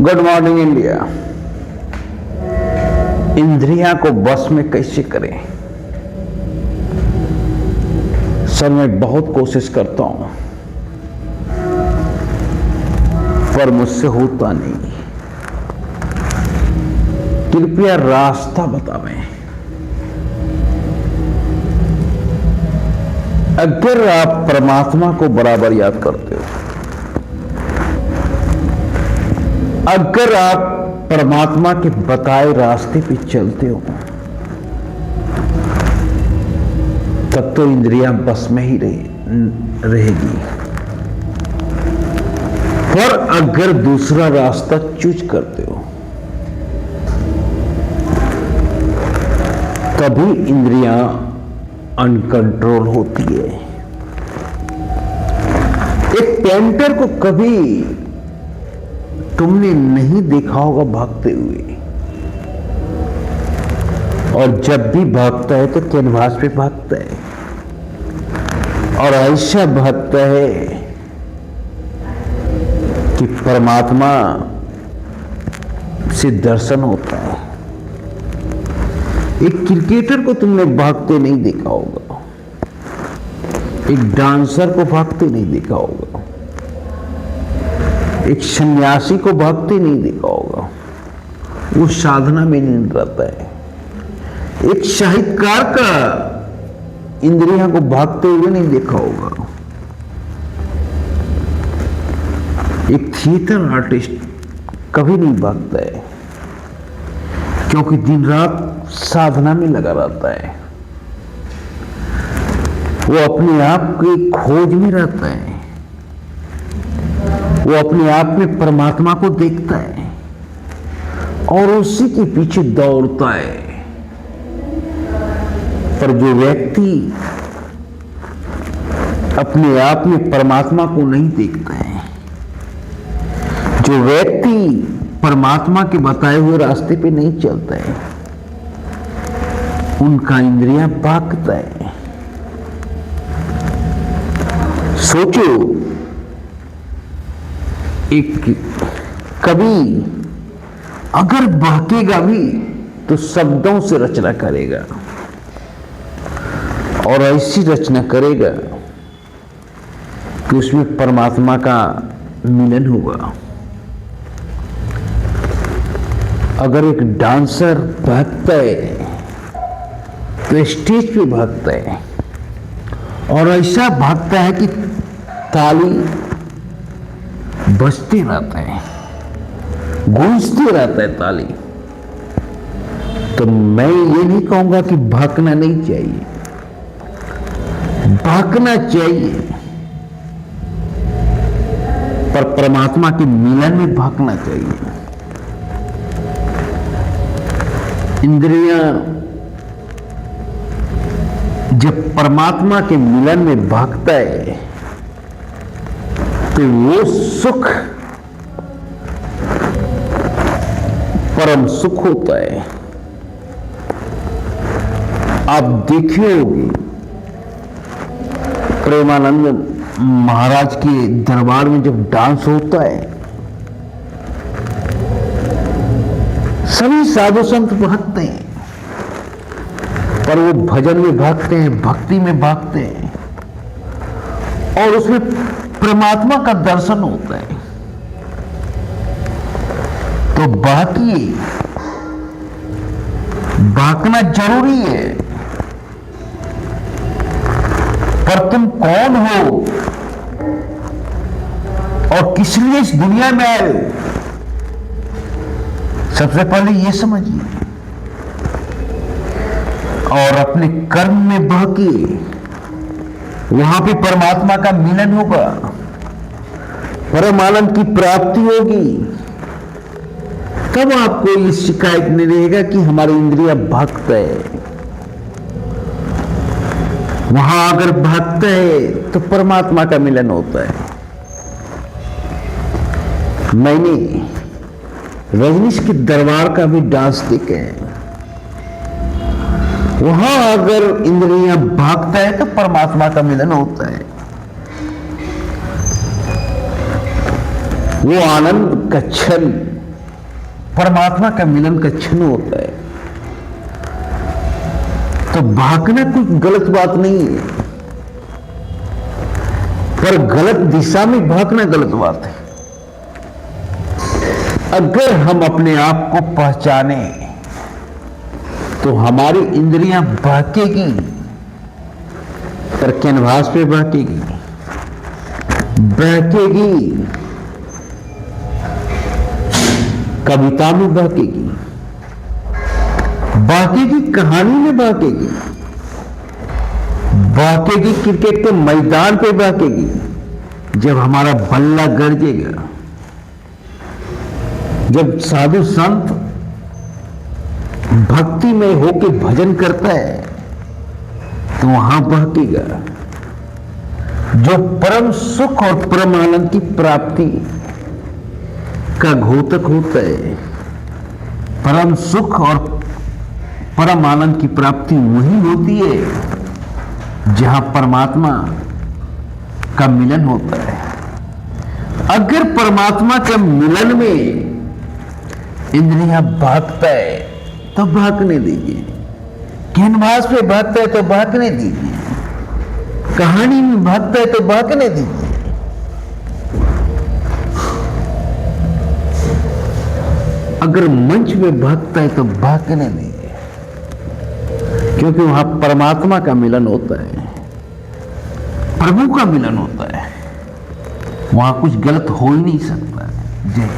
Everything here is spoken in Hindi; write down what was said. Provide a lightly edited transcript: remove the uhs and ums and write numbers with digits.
Good morning India. इंद्रियां को बस में कैसे करें? सर मैं बहुत कोशिश करता हूं पर मुझसे होता नहीं। कृपया रास्ता बतावें। अगर आप परमात्मा को बराबर याद करते हो, अगर आप परमात्मा के बताए रास्ते पे चलते हो, तब तो इंद्रियां बस में ही रहेगी। पर अगर दूसरा रास्ता चूज करते हो, तभी इंद्रियां अनकंट्रोल होती है। एक पेंटर को कभी तुमने नहीं देखा होगा भागते हुए, और जब भी भागता है तो कैनवास पे भागता है और ऐसा भागता है कि परमात्मा से दर्शन होता है। एक क्रिकेटर को तुमने भागते नहीं देखा होगा, एक डांसर को भागते नहीं देखा होगा, एक सन्यासी को भागते नहीं देखा होगा, वो साधना में नहीं रहता है। एक साहित्यकार का इंद्रियों को भागते हुए नहीं देखा होगा। एक थिएटर आर्टिस्ट कभी नहीं भागता है, क्योंकि दिन रात साधना में लगा रहता है। वो अपने आप की खोज में रहता है, वो अपने आप में परमात्मा को देखता है और उसी के पीछे दौड़ता है। पर जो व्यक्ति अपने आप में परमात्मा को नहीं देखता है, जो व्यक्ति परमात्मा के बताए हुए रास्ते पे नहीं चलता है, उनका इंद्रियां भागता है। सोचो, एक कवि अगर बहकेगा भी तो शब्दों से रचना करेगा, और ऐसी रचना करेगा कि उसमें परमात्मा का मिलन होगा। अगर एक डांसर भागता है तो स्टेज पे भागता है, और ऐसा भागता है कि ताली बजते रहता है, गूंजते रहता है ताली। तो मैं ये नहीं कहूंगा कि भागना नहीं चाहिए, भागना चाहिए, पर परमात्मा के मिलन में भागना चाहिए। इंद्रियां जब परमात्मा के मिलन में भागता है तो वो सुख परम सुख होता है। आप देखे होंगे प्रेमानंद महाराज के दरबार में जब डांस होता है, सभी साधु संत भागते हैं, पर वो भजन में भागते हैं, भक्ति में भागते हैं, और उसमें परमात्मा का दर्शन होता है। तो बाकी भागना जरूरी है, पर तुम कौन हो और किस लिए इस दुनिया में आए, सबसे पहले ये समझिए, और अपने कर्म में बहकिए। वहां पे परमात्मा का मिलन होगा, परम आनंद की प्राप्ति होगी। तब आपको ये शिकायत नहीं रहेगा कि हमारी इंद्रियां भागता है। वहां अगर भागता है तो परमात्मा का मिलन होता है। मैंने रजनीश के दरबार का भी डांस देखे हैं। वहां अगर इंद्रियां भागता है तो परमात्मा का मिलन होता है। वो आनंद का क्षण परमात्मा का मिलन का क्षण होता है, तो भागना कोई गलत बात नहीं है, पर गलत दिशा में भागना गलत बात है। अगर हम अपने आप को पहचाने तो हमारी इंद्रियां भागेगी, पर कैनवास पे भागेगी, कविता में भागेगी, कहानी में भागेगी, क्रिकेट के मैदान पे भागेगी। जब हमारा बल्ला गरजेगा, जब साधु संत भक्ति में होके भजन करता है, तो वहां भागेगा। जो परम सुख और परम आनंद की प्राप्ति का घोतक होता है, परम सुख और परम आनंद की प्राप्ति वही होती है जहां परमात्मा का मिलन होता है। अगर परमात्मा के मिलन में इंद्रियां भागता है तो भागने दीजिए, कैनवास पे भागता है तो भागने दीजिए, कहानी में भागता है तो भागने दीजिए। अगर मंच में भागता है तो भागने दीजिए, क्योंकि वहां परमात्मा का मिलन होता है, प्रभु का मिलन होता है, वहां कुछ गलत हो ही नहीं सकता। जय